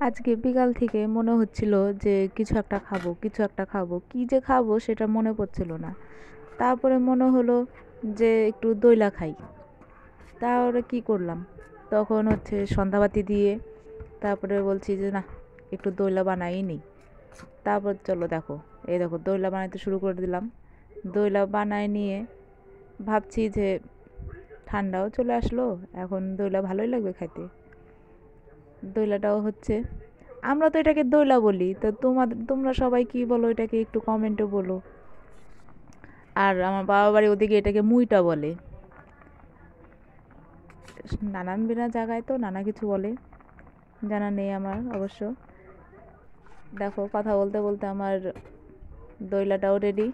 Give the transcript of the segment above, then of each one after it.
আজকে বিকাল থেকে মনে হচ্ছিল যে কিছু একটা খাবো, কিছু একটা খাবো, কি যে খাবো সেটা মনে পড়ছিল না। তারপরে মনে হলো যে একটু দইলা খাই। তাহলে কি করলাম, তখন হচ্ছে সন্ধ্যাবাতি দিয়ে তারপরে বলছি যে না, একটু দইলা বানাই নিই। তারপর চলো দেখো, এই দেখো দইলা বানাইতে শুরু করে দিলাম। দইলা বানাই নিয়ে ভাবছি যে ঠান্ডাও চলে আসলো, এখন দইলা ভালোই লাগবে খাইতে। দইলাটাও হচ্ছে, আমরা তো এটাকে দইলা বলি, তো তোমরা সবাই কি বলো এটাকে একটু কমেন্টে বলো। আর আমার বাবা বাড়ি ওদিকে এটাকে মুইটা বলে। নানান বিনা জায়গায় তো নানা কিছু বলে, জানা নেই আমার অবশ্য। দেখো কথা বলতে বলতে আমার দইলাটাও রেডি।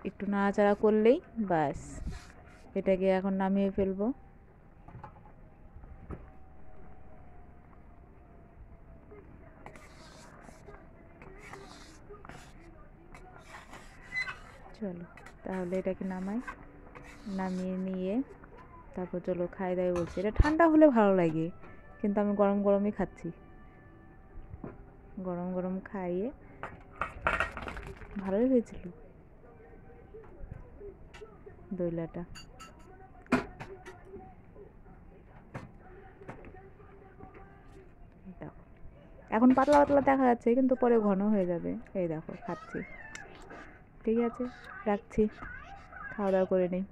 একটু নাড়াচাড়া করলেই ব্যাস, এটাকে এখন নামিয়ে ফেলবো। চলো তাহলে এটাকে নামাই, নামিয়ে নিয়ে তারপর চলো খাই দাই বলছি। এটা ঠান্ডা হলে ভালো লাগে, কিন্তু আমি গরম গরমই খাচ্ছি। গরম গরম খাইয়ে ভালোই হয়েছিল দইলাটা। দেখো এখন পাতলা পাতলা দেখা যাচ্ছে, কিন্তু পরে ঘন হয়ে যাবে। এই দেখো খাচ্ছি। ঠিক আছে, রাখছি, খাওয়া দাওয়া করে নিই।